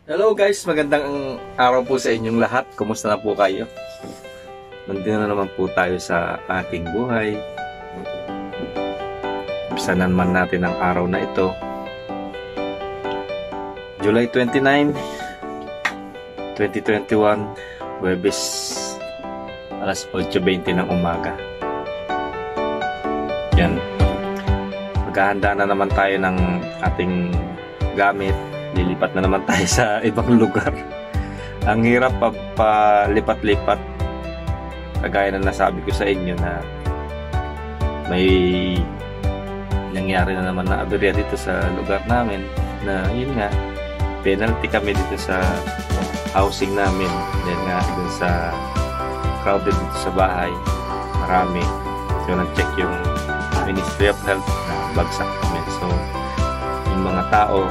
Hello guys, magandang araw po sa inyong lahat. Kumusta na po kayo? Nandito na naman po tayo sa ating buhay. Ibsanan man natin ang araw na ito. July 29, 2021, Huwebes, alas 8:20 ng umaga. Yan. Maghahanda na naman tayo ng ating gamit. Lilipat na naman tayo sa ibang lugar. Ang hirap palipat-lipat. Kagaya na nasabi ko sa inyo na may nangyari na naman na aberya dito sa lugar namin na yun nga, penalty kami dito sa housing namin dahil nga dun sa crowded dito sa bahay, marami. So nag-check yung Ministry of Health na bagsak kami. So yung mga tao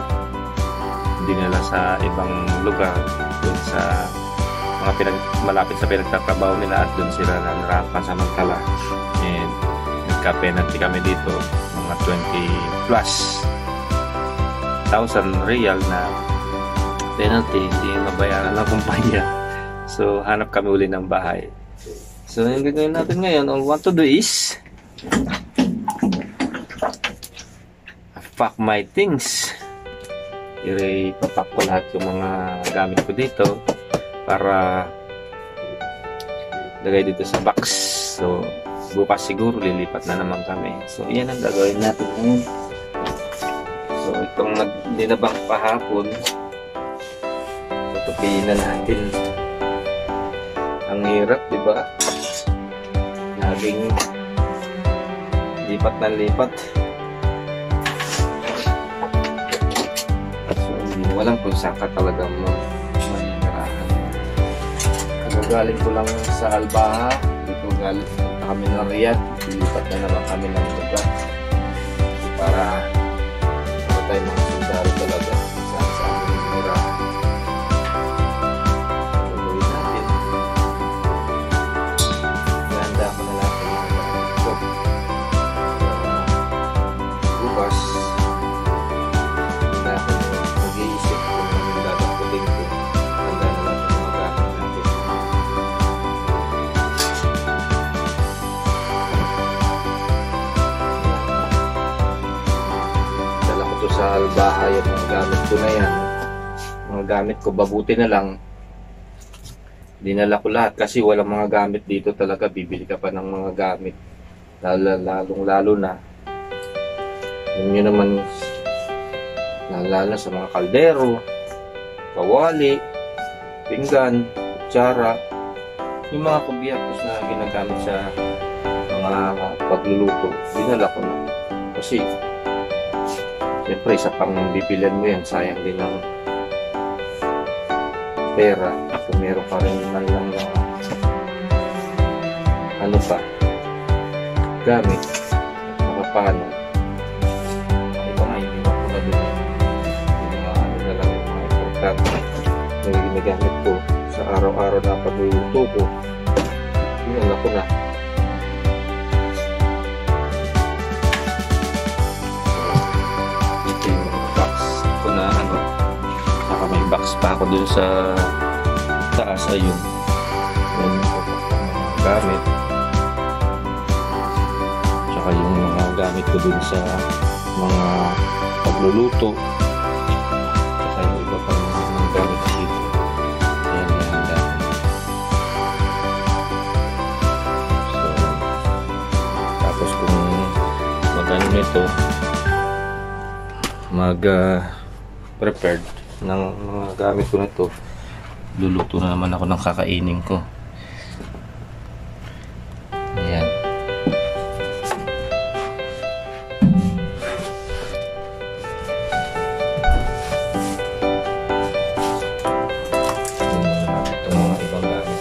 dinala sa ibang lugar dun sa mga malapit sa pinagtatrabaho nila at dun sila nanarapan samantala. And nagka-penalty kami dito mga 20 plus thousand real na penalty, hindi mabayaran ng kumpanya. So hanap kami uli ng bahay. So yung gagawin natin ngayon, all we want to do is pack my things. Ipapak ko lahat yung mga gamit ko dito para lagay dito sa box. So bukas siguro lilipat na naman kami. So yan ang gagawin natin ngayon. So itong dinabang pahapon, tutupiin na natin. Ang hirap, diba? Laging lipat na lipat. Walang kung saan ka talaga mo manirahan. Kagagaling ko lang sa Albaha, dito galing kami ng Riyadh, dilipat na naman kami ng lugar para tayo mga sundalo talaga saan sa aming manirahan. Gagawin natin. Ganda ko na lang ang mga ito. Bukas mag-iisip kung anong dadamputin ko. Handa na lang ang mga gamit natin. Dala ko to sa Albaha yung mga gamit ko na yan. Mga gamit ko, babuti na lang dinala ko lahat kasi walang mga gamit dito talaga. Bibili ka pa ng mga gamit lalong lalo na yun naman, lalo sa mga kaldero, kawali, pinggan, kutsara, yung mga kubyertos na ginagamit sa mga pagluluto, dinala ko na. Kasi siyempre isa pang bibilihan mo yan, sayang din ang pera. Kung meron ka rin man lang na ano pa gamit, paano na ginagamit ko sa araw-araw na pagluluto ko. Yun ako na. Ito yung box ko na ano. Saka may box pa ako dun sa taas. Ayun. Yan yung mga gamit. Saka yung mga gamit ko dun sa mga pagluluto. Saka yung iba pang gamit dito. Ayan, handa. So, tapos kung magano nito, prepared ng mga gamit ko na to, luluto na naman ako ng kakainin ko. Ayan.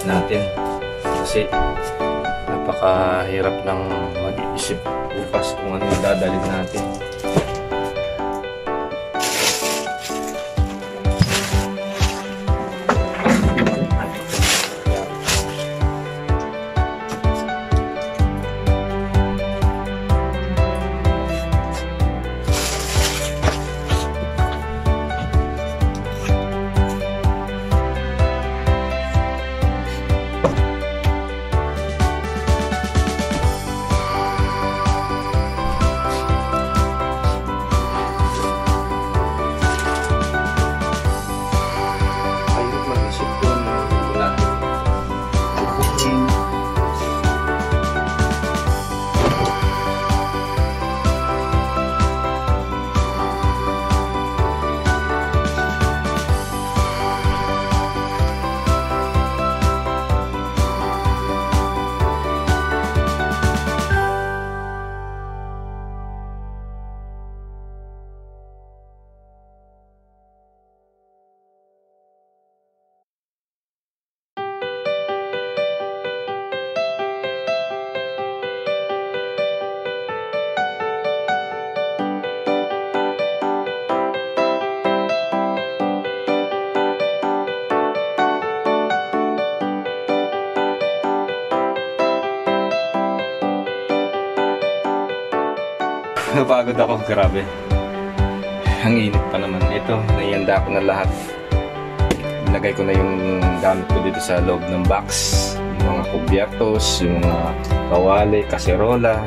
Natin kasi napakahirap ng mag-iisip bukas kung ano yung dadalhin natin. napagod ako, grabe. Ang init pa naman. Ito, naihanda ko na lahat. Nilagay ko na yung gamit ko dito sa loob ng box. Yung mga kubyertos, yung mga kawali, kaserola,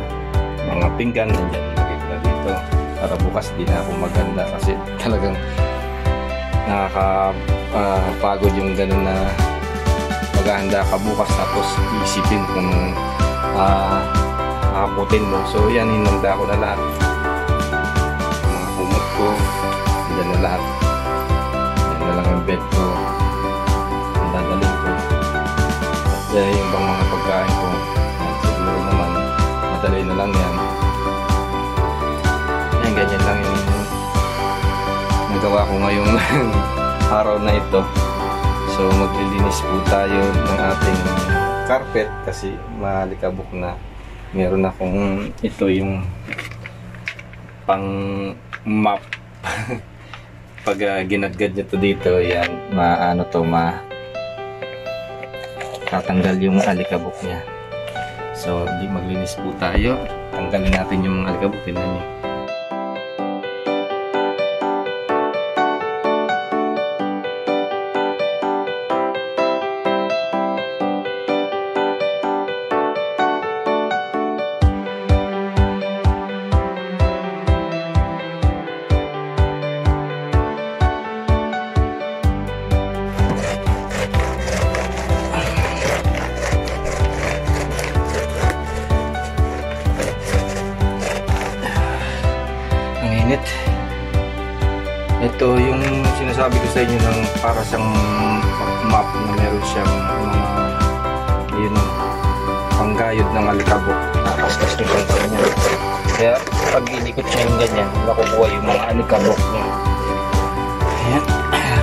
mga pinggan, nandiyan nilagay ko na dito. Para bukas di na ako maganda kasi talagang nakakapagod yung ganun na maghahanda ka bukas tapos isipin kung nakaputin mo. So yan, hinanda ko na lahat. Mga kumot ko, yan na lahat. Yan na lang yung bed ko. Ang dadalhin ko. At yung bang mga pagkain ko. Yan, siguro naman, madali na lang yan. Yan, ganyan lang yung nagawa ko ngayong araw na ito. So maglilinis po tayo ng ating carpet kasi malikabok na. Meron akong ito yung pang map. Pag ginadgad nyo to dito, yan, maano to, tatanggal yung alikabok niya. So di maglinis po tayo. Tanggalin natin yung alikabok. Tingnan nyo. Ito yung sinasabi ko sa inyo ng para siyang map na meron siyang mga yun, panggayod ng alikabok. Nakaskas nyo siyang ganyan. Kaya pag inikot siya yung ganyan, makukuha yung mga alikabok niya. Ayan.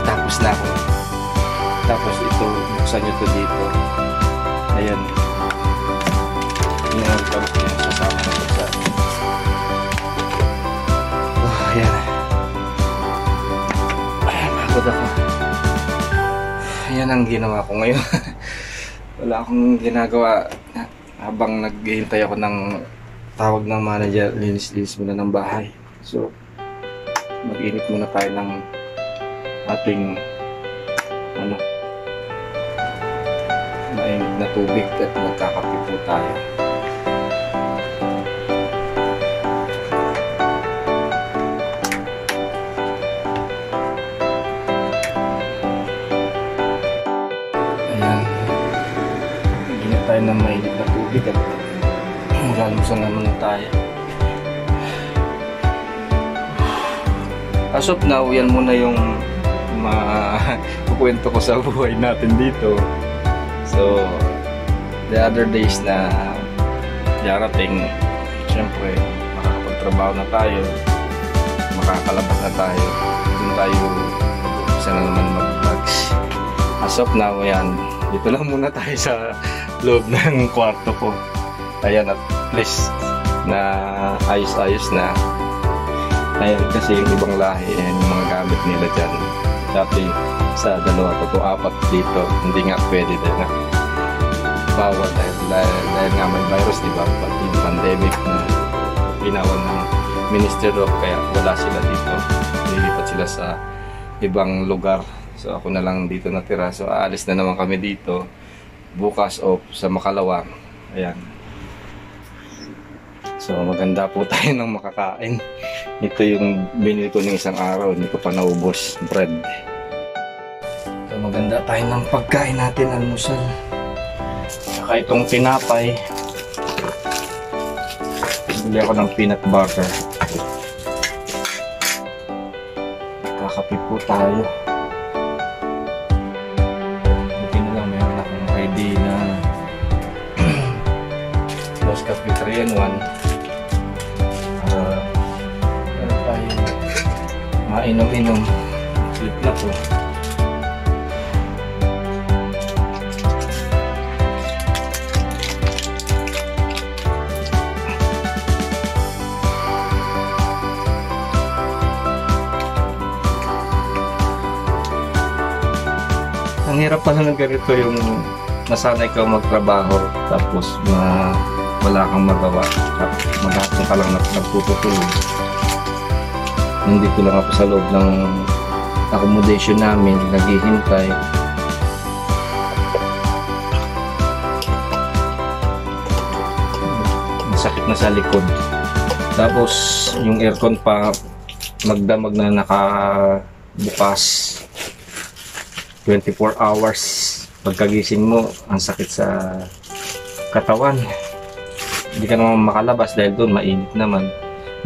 Tapos na ako. Tapos ito, buksan nyo to dito. Ayan. Yung alikabok niya sasama na sa ayan. Ako. Ayan ang ginawa ko ngayon. Wala akong ginagawa habang naghihintay ako ng tawag ng manager. Linis-linis muna ng bahay. So mag-init muna tayo ng ating mainit na tubig at magkakape po tayo. Tayo ng mainit na tubig at maglalumusan naman tayo. As of now, yan muna yung kukwento ko sa buhay natin dito. So the other days na darating, syempre makakapagtrabaho na tayo, makakalabas na tayo, doon tayo mag-umpisa na naman mag-vlogs. As of now, yan, dito lang muna tayo sa loob ng kwarto ko. Ayan, at least na ayos-ayos na. Ayan, kasi yung ibang lahi, ayan, yung mga gamit nila dyan. Dati sa 2 to 4 dito, hindi nga pwede din na bawal dahil nga may virus, diba? Pati yung pandemic na ginawan ng Ministry of, kaya wala sila dito. Nilipat sila sa ibang lugar. So ako na lang dito natira. So aalis na naman kami dito bukas o sa Makalawang. Ayan. So maganda po tayo ng makakain. Ito yung binili ko ng isang araw, hindi ko pa naubos, bread. So maganda tayo ng pagkain natin, almusal. Saka itong tinapay. Bili ako ng peanut butter. Kakape po tayo. Cafe 3-in-1 para tayo mainom-inom. Flip na to. Ang hirap pala ng ganito yung nasanay ka magtrabaho tapos wala kang magawa. Maghapon ka lang nagtutulog. Nandito lang ako sa loob ng accommodation namin, naghihintay. Masakit na sa likod. Tapos yung aircon pa magdamag na nakabukas 24 hours. Pagkagising mo, ang sakit sa katawan. Hindi ka naman makalabas dahil doon mainit naman.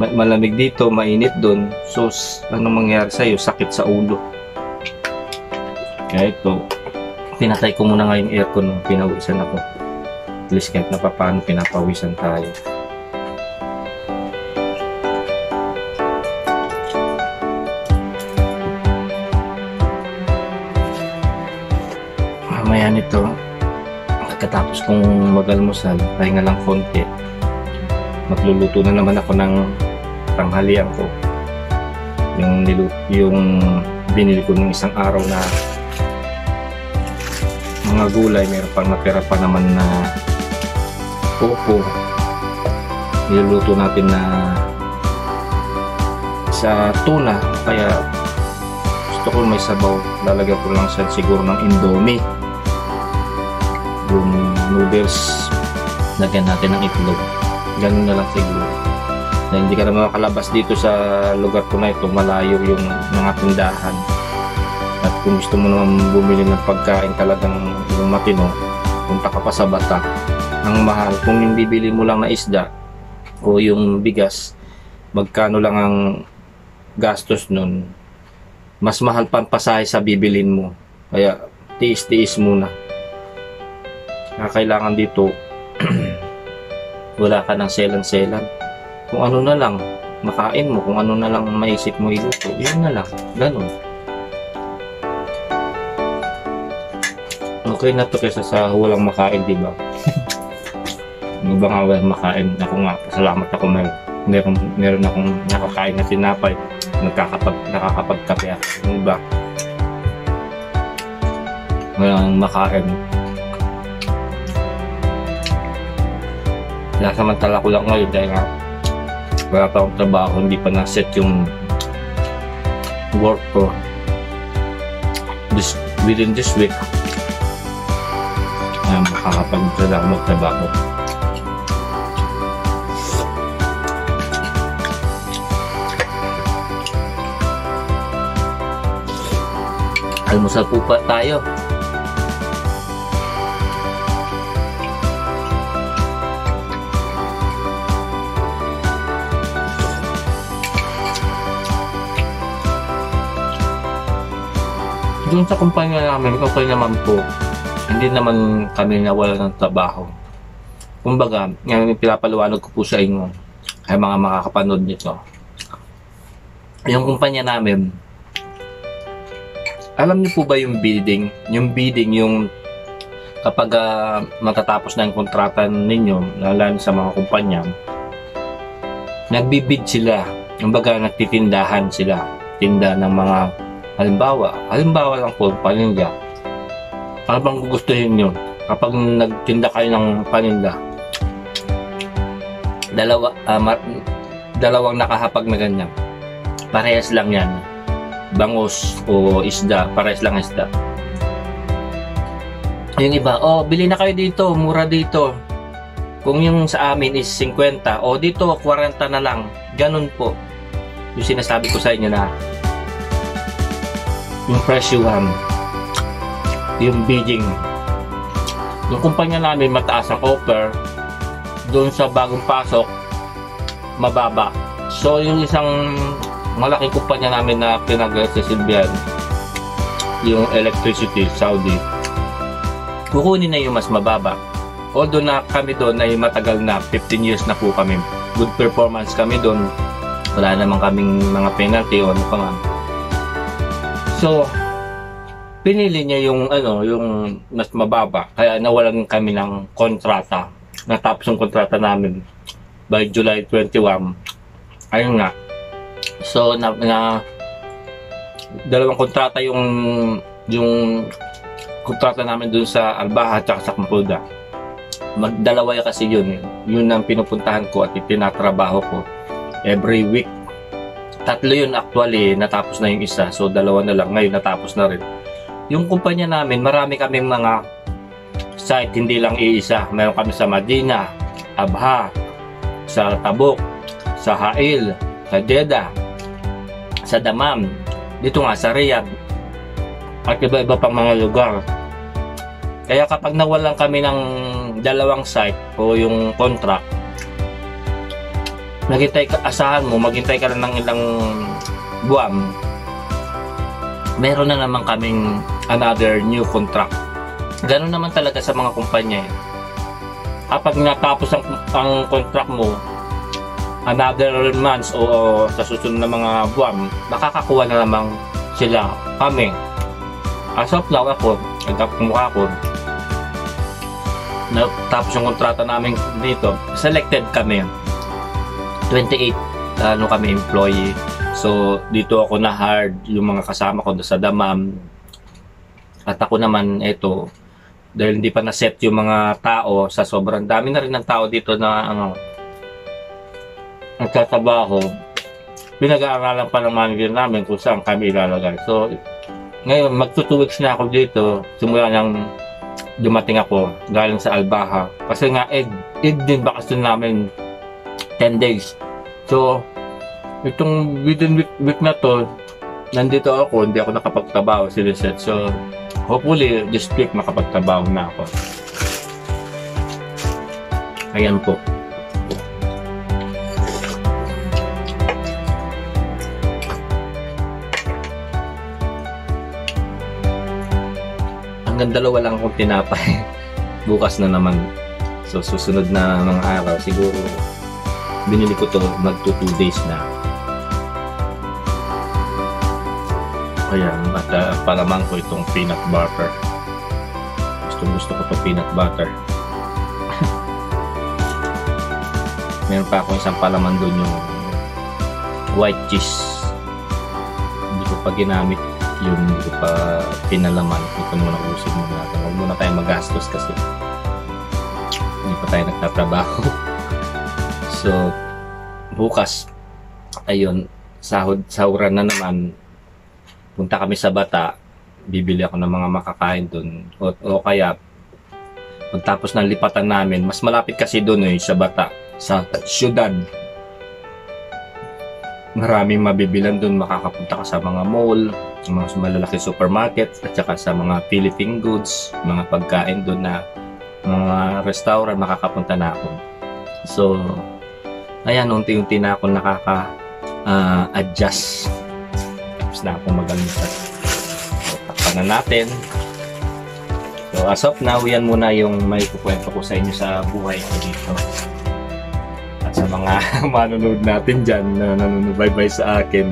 Malamig dito, mainit doon. So, anong mangyayari sa'yo? Sakit sa ulo. Kaya ito, pinatay ko muna nga yung aircon. Pinawisan ako. At least kahit napapaano, pinapawisan tayo. Mamaya nito, pagkatapos kong mag-almusal, pahinga lang konti. Magluluto na naman ako ng tanghalian ko. Yung binili ko ng isang araw na mga gulay, meron pang natira pa naman na popo. Niluluto natin na sa tuna, kaya gusto ko may sabaw. Lalagyan ko lang siya siguro ng Indomie. Yung noodles, lagyan natin ng itlog. Ganun na lang siguro. Dahil hindi ka na makakalabas dito sa lugar ko na ito, malayo yung mga tindahan. At kung gusto mo naman bumili ng pagkain talagang yung matino, punta ka pa sa Bata. Ang mahal, kung yung bibili mo lang na isda o yung bigas, magkano lang ang gastos nun, mas mahal pa ang pasahe sa bibilin mo. Kaya tiis-tiis muna. Kailangan dito wala ka ng selan-selan. Kung ano na lang makain mo, kung ano na lang maisip mo iluto, yun na lang. Ganun. Okay na to kaysa sa walang makain, diba? Ano ba nga walang makain? Ako nga, salamat ako meron akong nakakain na tinapay. Nakakapagkape ako. Ano ba? Walang makain. Nasamantala ko lang ngayon dahil nga wala pa akong trabaho, hindi pa na-set yung work ko within this week. Makakapagtrabaho. Almusal po pa tayo. Doon sa kumpanya namin, okay naman po. Hindi naman kami nawala ng trabaho. Kumbaga, ngayon pinapaliwanag ko po sa inyo, ay mga makakapanood nito. Yung kumpanya namin, alam niyo po ba yung bidding? Yung bidding, yung kapag matatapos na yung kontrata ninyo, lalo sa mga kumpanya, nagbibid sila. Kumbaga, nagtitindahan sila. Tinda ng mga halimbawa lang po, paninda. Ano bang gugustuhin nyo? Kapag nagtinda kayo ng paninda, dalawang nakahapag na ganyan. Parehas lang yan. Bangus o isda, parehas lang isda. Yung iba, bili na kayo dito, mura dito. Kung yung sa amin is 50, dito 40 na lang. Ganun po. Yung sinasabi ko sa inyo na yung presyuhan, yung bidding. Yung kumpanya namin mataas ang offer, doon sa bagong pasok mababa. So yung isang malaking kumpanya namin na pinag-sisilbihan, yung electricity, Saudi, kukunin na yung mas mababa. Although na kami doon ay matagal na, 15 years na po kami, good performance kami doon, wala naman kaming mga penalty o ano pa man. So, pinili niya yung mas mababa. Kaya nawalan kami ng kontrata. Natapos yung kontrata namin by July 21. Ayun nga. So, dalawang kontrata yung kontrata namin dun sa Albaha at sa Campoda. Magdalawa kasi yun. Yun ang pinupuntahan ko at tinatrabaho ko every week. 3 yun actually, natapos na yung isa. So 2 na lang, ngayon natapos na rin. Yung kumpanya namin, marami kaming mga site, hindi lang iisa. Meron kami sa Madina, Abha, sa Tabuk, sa Hail, sa Jeddah, sa Dammam, dito nga sa Riyadh, at iba-iba pang mga lugar. Kaya kapag nawalan kami ng 2 site o yung contract, asahan mo, maghintay ka lang ng ilang buwan, meron na naman kaming another new contract. Ganun naman talaga sa mga kumpanya. Kapag natapos ang contract mo, another months o sa susunod na mga buwan, makakakuha na naman sila, kami. As of now, ako, mukha ko, tapos yung kontrata namin dito, selected kami. 28 kami employee. So dito ako na hard, yung mga kasama ko sa Dammam. At ako naman ito, dahil hindi pa na-set yung mga tao, sa sobrang dami na rin ng tao dito na nagtatrabaho, pinag-aaralan pa ng manager namin kung saan kami ilalagay. So ngayon, mag-2 weeks na ako dito, simula nang dumating ako galing sa Albaha. Kasi nga, egg din bakasyon namin 10 days. So, itong within week na to, nandito ako, hindi ako nakapagtrabaho, siniset. So, hopefully, this week makapagtrabaho na ako. Ayan po. Hanggang 2 lang akong tinapay. Bukas na naman. So, susunod na mga araw, siguro, binili ko to mag 2 days na. Ayan, at palamang ko itong peanut butter. Gusto ko itong peanut butter. Meron pa ako isang palaman doon, yung white cheese. Hindi ko pa ginamit yun, hindi ko pa pinalaman. Ito muna usin muna natin. Huwag muna tayo magastos kasi hindi pa tayo nagtatrabaho. So, bukas, ayun, sahuran na naman, punta kami sa Bata, bibili ako ng mga makakain doon. O kaya, pagtapos ng lipatan namin, mas malapit kasi doon sa Bata, sa syudad. Maraming mabibilan doon, makakapunta ka sa mga mall, mga malalaki supermarket, at saka sa mga Philippine goods, mga pagkain doon na mga restaurant, makakapunta na ako. So, ayan, unti-unti na ako nakaka-adjust. Tapos na ako magalitan. So, takpan na natin. So, as of now, yan muna yung may kukwento ko sa inyo sa buhay ko dito. At sa mga manonood natin dyan na nanunubaybay sa akin.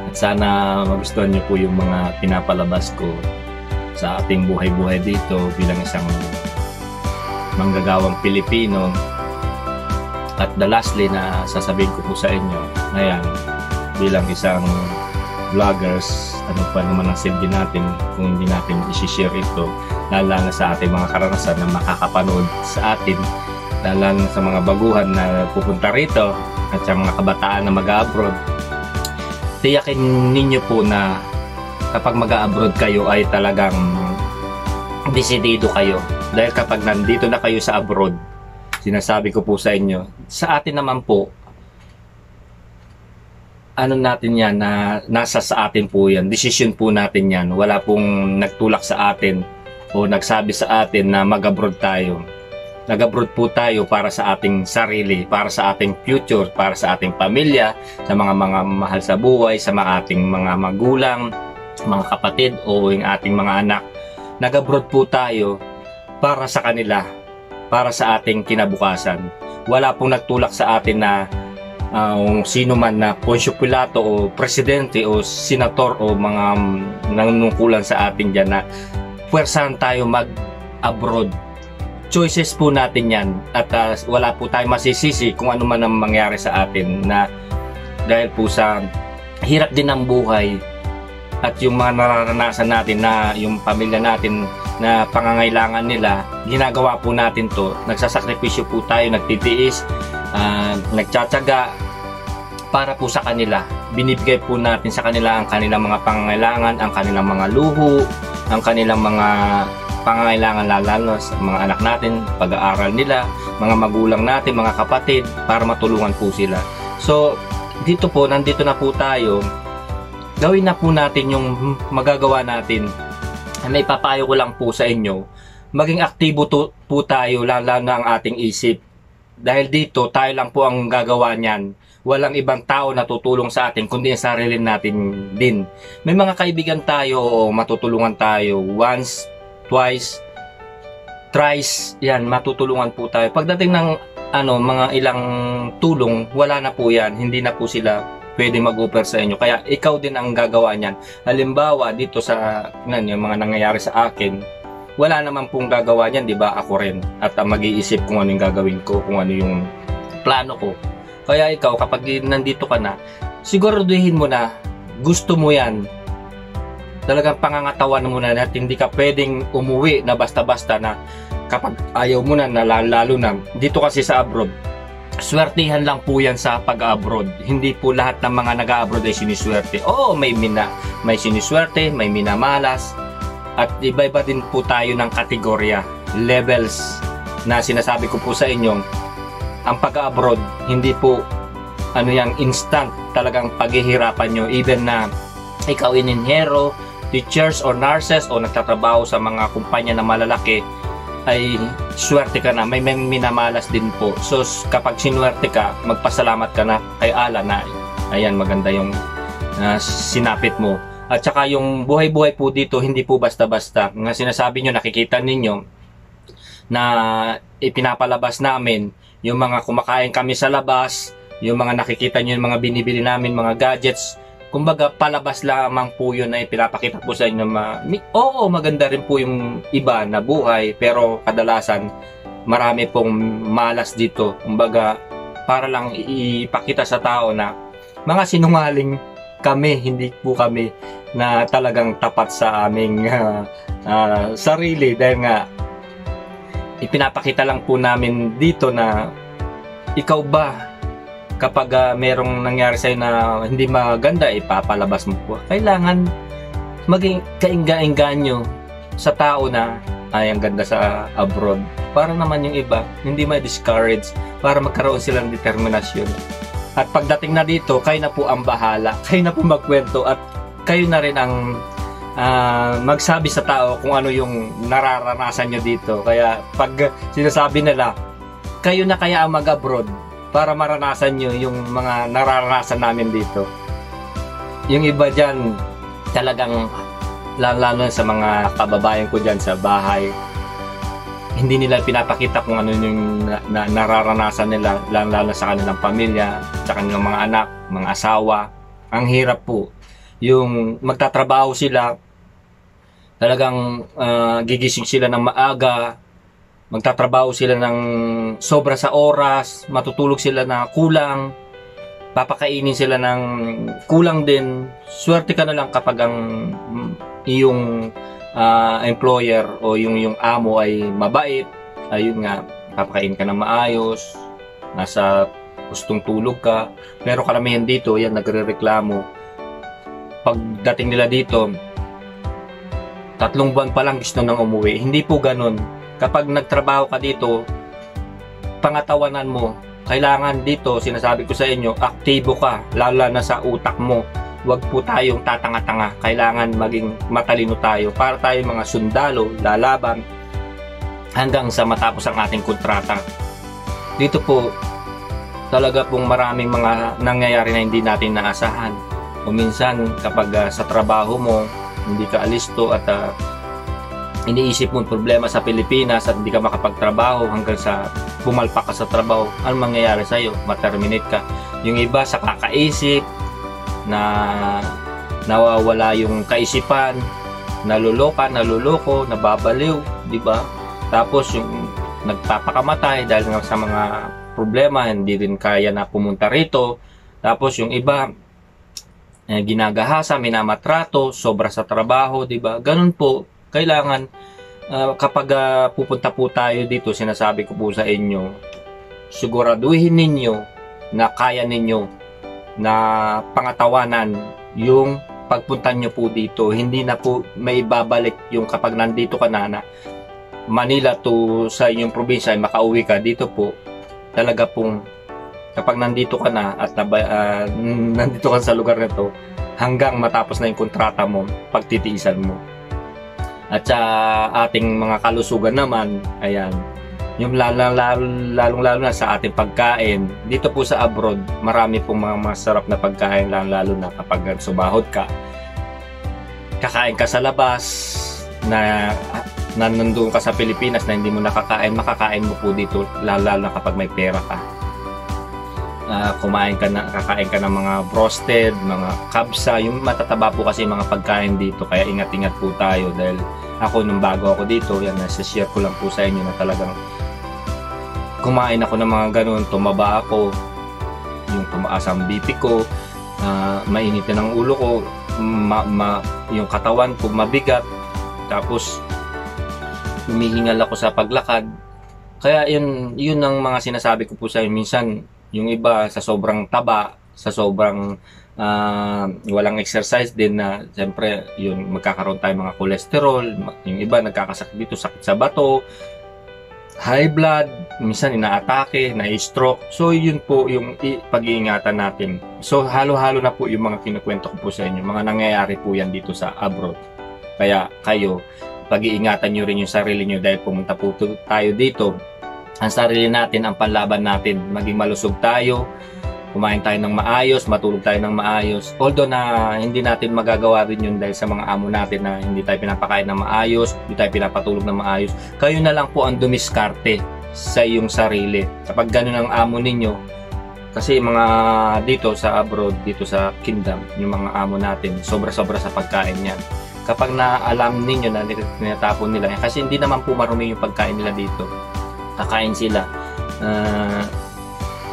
At sana magustuhan nyo po yung mga pinapalabas ko sa ating buhay-buhay dito bilang isang manggagawang Pilipino. At the lastly na sasabihin ko po sa inyo, ayan, bilang isang vloggers, ano pa naman ang silbi natin kung hindi natin isi-share ito, lalo na sa ating mga karanasan na makakapanood sa atin, lalo na sa mga baguhan na pupunta rito at sa mga kabataan na mag-abroad. Tiyakin ninyo po na kapag mag-abroad kayo ay talagang desidido kayo. Dahil kapag nandito na kayo sa abroad, sinasabi ko po sa inyo, sa atin naman po, ano natin yan, na nasa sa atin po yan, decision po natin yan. Wala pong nagtulak sa atin o nagsabi sa atin na mag-abroad tayo. Nag-abroad po tayo para sa ating sarili, para sa ating future, para sa ating pamilya, sa mga mahal sa buhay, sa mga ating mga magulang, mga kapatid o yung ating mga anak. Nag-abroad po tayo para sa kanila, para sa ating kinabukasan. Wala pong nagtulak sa atin na sino man na Poncio Pilato o presidente o senator o mga nanunungkulan sa atin dyan na puwersahan tayo mag-abroad. Choices po natin yan at wala po tayo masisisi kung ano man ang mangyari sa atin, na dahil po sa hirap din ng buhay, at yung mga nararanasan natin na yung pamilya natin na pangangailangan nila, ginagawa po natin to. Nagsasakripisyo po tayo, nagtitiis, nagtsatsaga para po sa kanila. Binibigay po natin sa kanila ang kanilang mga pangangailangan, ang kanilang mga luho, ang kanilang mga pangangailangan, lalo sa mga anak natin, pag-aaral nila, mga magulang natin, mga kapatid, para matulungan po sila. So, dito po, nandito na po tayo. Gawin na po natin yung magagawa natin. May papayo ko lang po sa inyo. Maging aktibo po tayo, lalo na ang ating isip. Dahil dito, tayo lang po ang gagawa niyan. Walang ibang tao na tutulong sa atin, kundi ang sarili natin din. May mga kaibigan tayo, o matutulungan tayo. Once, twice, thrice, yan, matutulungan po tayo. Pagdating ng mga ilang tulong, wala na po yan. Hindi na po sila pwede mag-offer sa inyo. Kaya ikaw din ang gagawa niyan. Halimbawa, dito sa yung mga nangyayari sa akin, wala naman pong gagawa niyan, di ba? Ako rin. At mag-iisip kung ano yung gagawin ko, kung ano yung plano ko. Kaya ikaw, kapag nandito ka na, siguraduhin mo na gusto mo yan. Talagang pangangatawan mo na at hindi ka pwedeng umuwi na basta-basta na kapag ayaw mo na, lalo na dito kasi sa abroad. Swertihan lang po yan sa pag-abroad. Hindi po lahat ng mga nag-abroad ay siniswerte. Oo, may siniswerte, may minamalas. At iba-iba din po tayo ng kategorya, levels na sinasabi ko po sa inyo. Ang pag-abroad, hindi po yang instant, talagang paghihirapan nyo. Even na ikaw inhenyero, teachers or nurses o nagtatrabaho sa mga kumpanya na malalaki, ay swerte ka na, may minamalas din po. So kapag sinwerte ka, magpasalamat ka na kay Allah na ayan, maganda yung sinapit mo. At saka yung buhay-buhay po dito, hindi po basta-basta. Nga sinasabi nyo, nakikita ninyo na ipinapalabas namin yung mga kumakain kami sa labas, yung mga nakikita nyo, yung mga binibili namin, mga gadgets. Kumbaga, palabas lamang po yun na ipinapakita po sa inyo. Oo, maganda rin po yung iba na buhay, pero kadalasan, marami pong malas dito. Kumbaga, para lang ipakita sa tao na mga sinungaling kami, hindi po kami na talagang tapat sa aming sarili. Dahil nga, ipinapakita lang po namin dito na ikaw ba, kapag merong nangyari sa'yo na hindi maganda, ipapalabas mo po. Kailangan maging kaingga-inganyo sa tao na ay ang ganda sa abroad. Para naman yung iba, hindi ma-discourage, para magkaroon silang determinasyon. At pagdating na dito, kayo na po ang bahala. Kayo na po magkwento at kayo na rin ang magsabi sa tao kung ano yung nararanasan nyo dito. Kaya pag sinasabi nila, kayo na kaya ang mag-abroad, para maranasan nyo yung mga nararanasan namin dito. Yung iba dyan, talagang lalo sa mga kababayan ko dyan sa bahay, hindi nila pinapakita kung ano yung nararanasan nila, lalo sa kanilang pamilya, sa kanilang mga anak, mga asawa. Ang hirap po. Yung magtatrabaho sila, talagang gigising sila ng maaga, magtatrabaho sila ng sobra sa oras, matutulog sila na kulang, papakainin sila ng kulang din. Swerte ka na lang kapag ang iyong employer o yung amo ay mabait. Ayun nga, papakain ka ng maayos, nasa gustong tulog ka. Pero karamihan dito, yan, nagre-reklamo. Pagdating nila dito, 3 buwan pa lang gusto nang umuwi. Hindi po ganun. Kapag nagtrabaho ka dito, pangatawanan mo, kailangan dito, sinasabi ko sa inyo, aktibo ka, lalo na sa utak mo. Huwag po tayong tatanga-tanga. Kailangan maging matalino tayo para tayo mga sundalo, lalaban hanggang sa matapos ang ating kontrata. Dito po, talaga pong maraming mga nangyayari na hindi natin naasahan. O minsan, kapag sa trabaho mo, hindi ka alisto at iniisip mo problema sa Pilipinas at hindi ka makapagtrabaho hanggang sa pumalpak ka sa trabaho, ano mangyayari sa'yo? Ma-terminate ka. Yung iba sa kakaisip, na nawawala yung kaisipan, naluloko, nababaliw, di ba? Tapos yung nagpapakamatay dahil nga sa mga problema, hindi rin kaya na pumunta rito. Tapos yung iba, ginagahasa, minamatrato, sobra sa trabaho, di ba? Ganun po, kailangan kapag pupunta po tayo dito, sinasabi ko po sa inyo, siguraduhin ninyo na kaya ninyo na pangatawanan yung pagpunta nyo po dito. Hindi na po may babalik yung kapag nandito ka na Manila to sa inyong probinsya ay makauwi ka dito po. Talaga pong kapag nandito ka na at nandito ka sa lugar na to, hanggang matapos na yung kontrata mo, pagtitiisan mo. At sa ating mga kalusugan naman, ayan, yung lalong-lalo na sa ating pagkain, dito po sa abroad, marami pong mga masarap na pagkain, lalo na kapag sumahod ka. Kakain ka sa labas, na nandun ka sa Pilipinas na hindi mo nakakain, makakain mo po dito, lalo na kapag may pera ka. Kakain ka ng mga roasted, mga kabsa, yung matataba po kasi mga pagkain dito, kaya ingat-ingat po tayo. Dahil ako nung bago ako dito, yan, nasa-share ko lang po sa inyo na talagang kumain ako ng mga ganun, tumaba ako, yung tumaas ang BP ko, mainitin ang ulo ko, yung katawan ko mabigat, tapos humihingal ako sa paglakad. Kaya yun ang mga sinasabi ko po sa inyo. Minsan yung iba sa sobrang taba, sa sobrang walang exercise din, na siyempre yung magkakaroon tayo mga cholesterol, yung iba nagkakasakit dito, sakit sa bato, high blood, minsan inaatake, na-stroke. So yun po yung pag-iingatan natin. So halo-halo na po yung mga kinukwento ko po sa inyo, mga nangyayari po yan dito sa abroad. Kaya kayo, pag-iingatan nyo rin yung sarili nyo, dahil pumunta po tayo dito. Ang sarili natin, ang panlaban natin, maging malusog tayo, kumain tayo ng maayos, matulog tayo ng maayos. Although na hindi natin magagawa rin yun dahil sa mga amo natin na hindi tayo pinapakain ng maayos, hindi tayo pinapatulog ng maayos. Kayo na lang po ang dumiskarte sa iyong sarili. Kapag ganun ang amo ninyo, kasi mga dito sa abroad, dito sa kingdom, yung mga amo natin, sobra-sobra sa pagkain yan. Kapag naalam ninyo na tinatapon nila, kasi hindi naman po marumi yung pagkain nila dito, kakain sila,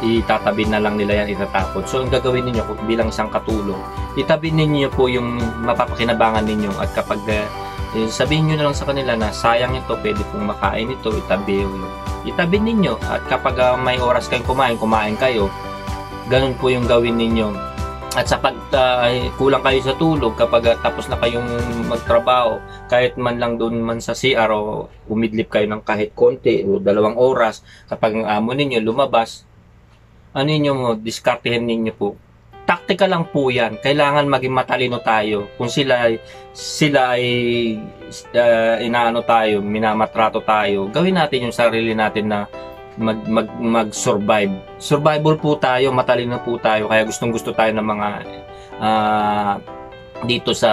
itatabi na lang nila yan, itatapon. So ang gagawin ninyo bilang isang katulong, itabi ninyo po yung mapapakinabangan ninyo, at kapag sabihin nyo na lang sa kanila na sayang ito, pwede pong makain ito, itabi ninyo. At kapag may oras kayong kumain kayo. Ganun po yung gawin ninyo. At sa kulang kayo sa tulog, kapag tapos na kayong magtrabaho, kahit man lang doon man sa CR o umidlip kayo ng kahit konti o 2 oras, kapag ang amo ninyo lumabas, diskartehin ninyo po. Taktika lang po yan. Kailangan maging matalino tayo. Kung sila ay inaano tayo, minamatrato tayo, gawin natin yung sarili natin na mag-survive. Survival po tayo, matalino po tayo. Kaya gustong-gusto tayo ng mga dito sa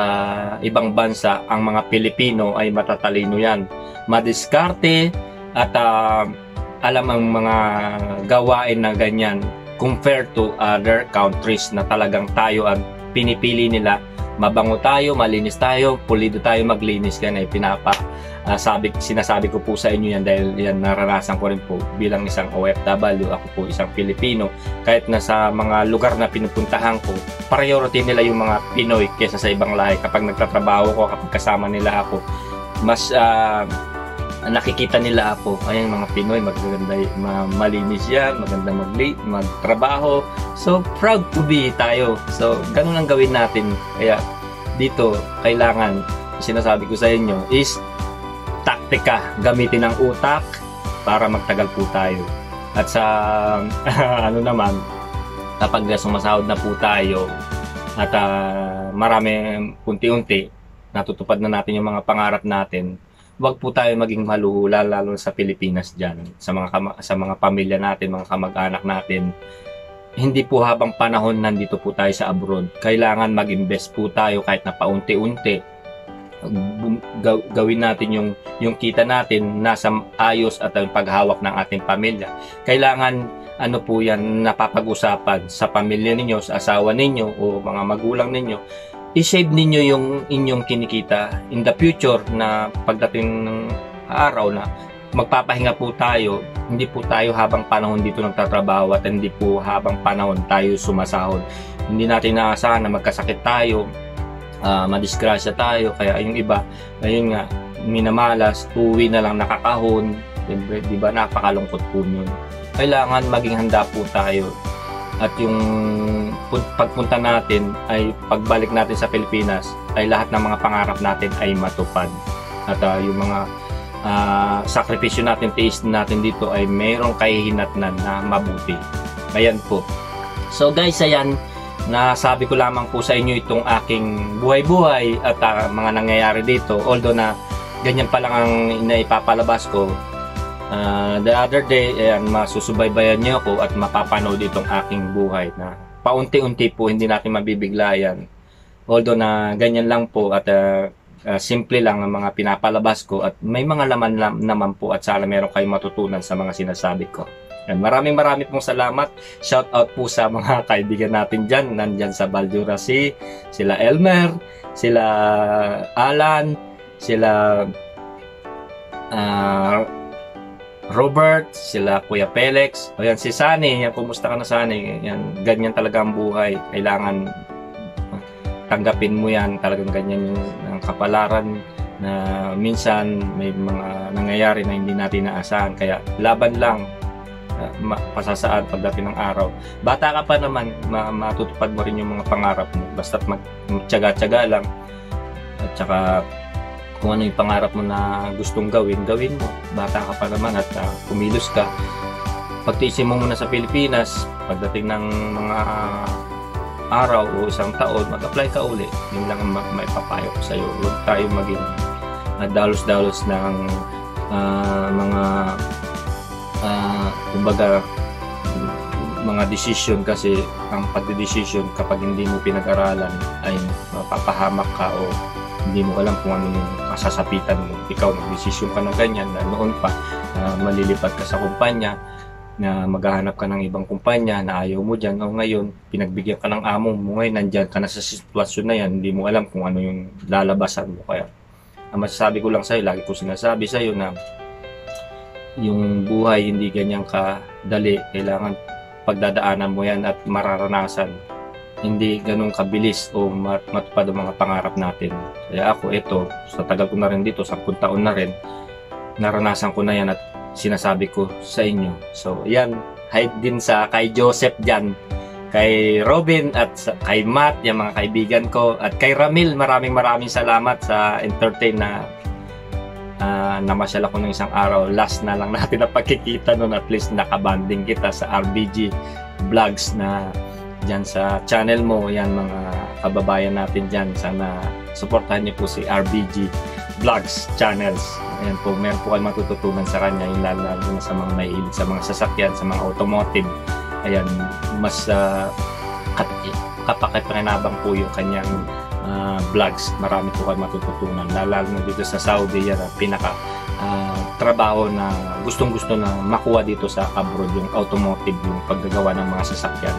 ibang bansa, ang mga Pilipino ay matatalino yan. Madiskarte at alam ang mga gawain na ganyan compared to other countries na talagang tayo ang pinipili nila. Mabango tayo, malinis tayo, pulido tayo maglinis. Yan ay sinasabi ko po sa inyo yan dahil yan naranasan ko rin po bilang isang OFW. Ako po isang Pilipino. Kahit na sa mga lugar na pinupuntahan ko, priority nila yung mga Pinoy kaysa sa ibang lahi. Kapag nagtatrabaho ko, kapag kasama nila ako, mas nakikita nila ako, ayan mga Pinoy, magaganda, malinis yan, maganda magtrabaho. So proud to be tayo. So ganun ang gawin natin. Kaya dito kailangan, sinasabi ko sa inyo is taktika, gamitin ang utak para magtagal po tayo. At sa ano naman, kapag sumasahod na po tayo at marami unti-unti natutupad na natin yung mga pangarap natin, wag po tayo maging maluhula, lalo sa Pilipinas dyan, sa mga pamilya natin, mga kamag-anak natin. Hindi po habang panahon nandito po tayo sa abroad, kailangan mag-invest po tayo kahit na paunti-unti. Gawin natin yung kita natin nasa ayos at paghawak ng ating pamilya. Kailangan ano po yan napapag-usapan sa pamilya ninyo, sa asawa ninyo o mga magulang ninyo. I-save ninyo yung inyong kinikita in the future, na pagdating ng araw na magpapahinga po tayo, hindi po tayo habang panahon dito nagtatrabaho at hindi po habang panahon tayo sumasahod. hindi natin inaasahan na magkasakit tayo, madisgrasya tayo. Kaya yung iba, ayun nga, minamalas, uwi na lang nakakahon. Siyempre, di ba, napakalungkot po yun. Kailangan maging handa po tayo. At yung pagpunta natin ay pagbalik natin sa Pilipinas ay lahat ng mga pangarap natin ay matupad. At yung mga sakripisyo natin, tiis natin dito ay mayroong kahihinatnan na mabuti. Ayan po. So guys, ayan, nasabi ko lamang po sa inyo itong aking buhay-buhay at mga nangyayari dito. Although na ganyan pa lang ang naipapalabas ko, the other day, ayan, masusubaybayan niyo ako at mapapanood itong aking buhay na paunti-unti po, hindi natin mabibiglayan. Although na ganyan lang po at simple lang ang mga pinapalabas ko at may mga laman naman po at sana meron kayong matutunan sa mga sinasabi ko. And maraming pong salamat. Shout out po sa mga kaibigan natin dyan, nandyan sa Baldura Sea, sila Elmer, sila Alan, sila Robert, sila Kuya Felix. O yan, si Sunny, yan, kumusta ka na Sunny? Yan, ganyan talaga ang buhay. Kailangan tanggapin mo yan. Talagang ganyan yung kapalaran na minsan may mga nangyayari na hindi natin naasahan. Kaya laban lang, pasasaan pagdating ng araw. Bata ka pa naman, matutupad mo rin yung mga pangarap mo. Basta't magtyaga-tyaga lang. At saka kung ano yung pangarap mo na gustong gawin mo. Bata ka pa naman at kumilos ka. Pagtiisin mo muna sa Pilipinas, pagdating ng mga araw o isang taon, mag-apply ka uli. Yun lang ang maipapayo ko sa'yo. Huwag tayo maging dalos-dalos ng mga kumbaga mga decision, kasi ang pagdedesisyon kapag hindi mo pinag-aralan ay mapapahamak ka o hindi mo alam kung ano yung masasapitan mo. Ikaw, nag-desisyon ka ng ganyan na noon pa malilipat ka sa kumpanya, na maghahanap ka ng ibang kumpanya na ayaw mo dyan. O ngayon, pinagbigyan ka ng amo mo, ngayon nandyan ka na sa sitwasyon na yan, hindi mo alam kung ano yung lalabasan mo. Kaya ang masasabi ko lang sa'yo, lagi ko sinasabi sa'yo na yung buhay hindi ganyan kadali. Kailangan pagdadaanan mo yan at mararanasan. Hindi ganun kabilis o matupad ang mga pangarap natin. Kaya ako, ito, sa tagal ko na rin dito, 10 taon na rin, naranasan ko na yan at sinasabi ko sa inyo. So, yan, hi din sa kay Joseph dyan, kay Robin at kay Matt, yung mga kaibigan ko, at kay Ramil, maraming salamat sa entertain na namasyal ako ng isang araw. Last na lang natin na pagkikita nun, at least nakabanding kita sa RBG Vlogs na dyan sa channel mo. Yan, mga kababayan natin dyan, sana supportahan niyo po si RBG Vlogs channels. Ayan po, meron po kayo matututunan sa kanya, yung lalo na sa mga mahilig sa mga sasakyan, sa mga automotive. Ayan, mas kapakipakinabang po yung kanyang vlogs. Marami po kayo matututunan, lalo na dito sa Saudi. Yan, pinaka trabaho na gustong-gusto na makuha dito sa abroad, yung automotive, yung paggagawa ng mga sasakyan.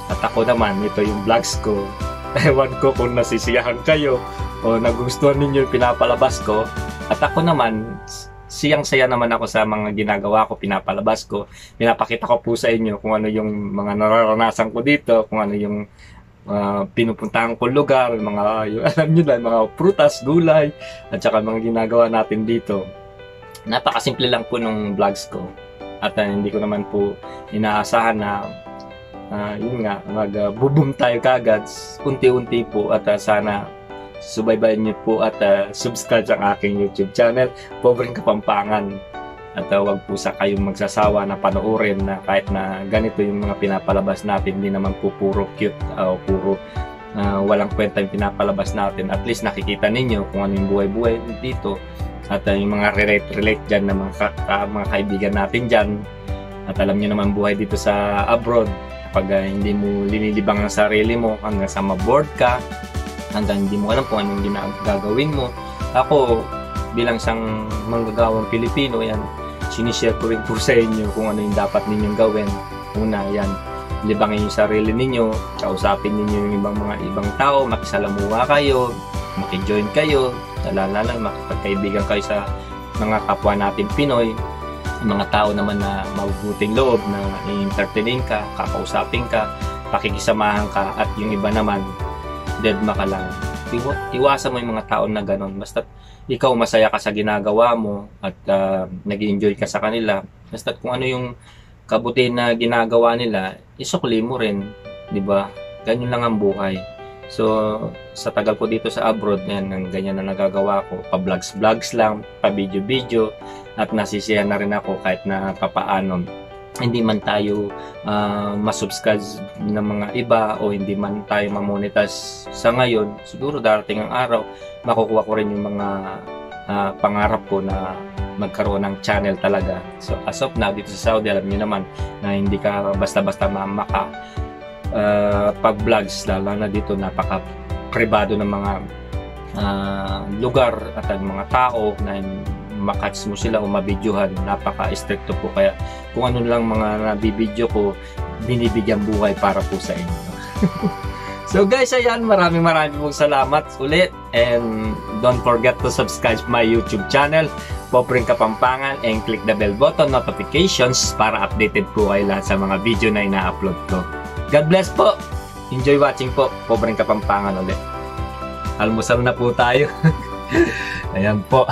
At ako naman, ito yung vlogs ko. Ewan ko kung nasisiyahan kayo o nagustuhan ninyo yung pinapalabas ko. At ako naman, siyang-saya naman ako sa mga ginagawa ko, pinapalabas ko. Pinapakita ko po sa inyo kung ano yung mga nararanasan ko dito, kung ano yung pinupuntahan ko lugar, mga, yung, alam nyo na, mga prutas, gulay, at saka mga ginagawa natin dito. Napakasimple lang po nung vlogs ko. At hindi ko naman po inaasahan na yun nga, mag-boom tayo kagad, unti-unti po. At sana subaybayan niyo po at subscribe sa aking YouTube channel, Pobreng Kapampangan. At wag po sa kayong magsasawa na panoorin na kahit na ganito yung mga pinapalabas natin, hindi naman po puro cute o puro walang kwenta yung pinapalabas natin. At least nakikita ninyo kung ano yung buhay-buhay dito at yung mga relate dyan na mga kaibigan natin dyan. At alam nyo naman buhay dito sa abroad, kapag hindi mo linilibang ang sarili mo hanggang sa ma-bored ka, hanggang hindi mo alam kung anong gagawin mo. Ako, bilang isang manggagawang Pilipino, yan, sinishare ko rin po sa inyo kung ano yung dapat ninyong gawin. Una, yan, libangin yung sarili ninyo, kausapin ninyo yung ibang tao, makisalamuha kayo, makijoin kayo, lalo makipagkaibigan kayo sa mga kapwa natin Pinoy, mga tao naman na mabubuting loob na i-entertainin ka, kakausapin ka, pakikisamahan ka, at yung iba naman deadma ka lang. Iwasan mo yung mga tao na ganon. Basta ikaw masaya ka sa ginagawa mo at nag-enjoy ka sa kanila. Basta kung ano yung kabutihan na ginagawa nila, isukli mo rin, di ba? Ganyan lang ang buhay. So, sa tagal ko dito sa abroad, yan, ganyan na nagagawa ko. Pa-vlogs lang, pa-video-video, at nasisiyahan na rin ako kahit na papaano. Hindi man tayo masubscribe ng mga iba o hindi man tayo mamonetize sa ngayon, siguro darating ang araw, makukuha ko rin yung mga pangarap ko na magkaroon ng channel talaga. So, as of now, dito sa Saudi, alam niyo naman na hindi ka basta-basta pag-vlogs, lalo na dito napaka-privado ng mga lugar at ang mga tao na makatch mo sila o mabidyohan, napaka-stricto po. Kaya kung ano lang mga nabibidyo ko, binibigyan buhay para po sa inyo. So guys, ayan, maraming pong salamat ulit, and don't forget to subscribe my YouTube channel, Pobreng Kapampangan, and click the bell button notifications para updated po kayo lahat sa mga video na ina-upload ko. God bless po! Enjoy watching po, Pobreng Kapampangan ulit. Almusal na po tayo. Ayan po.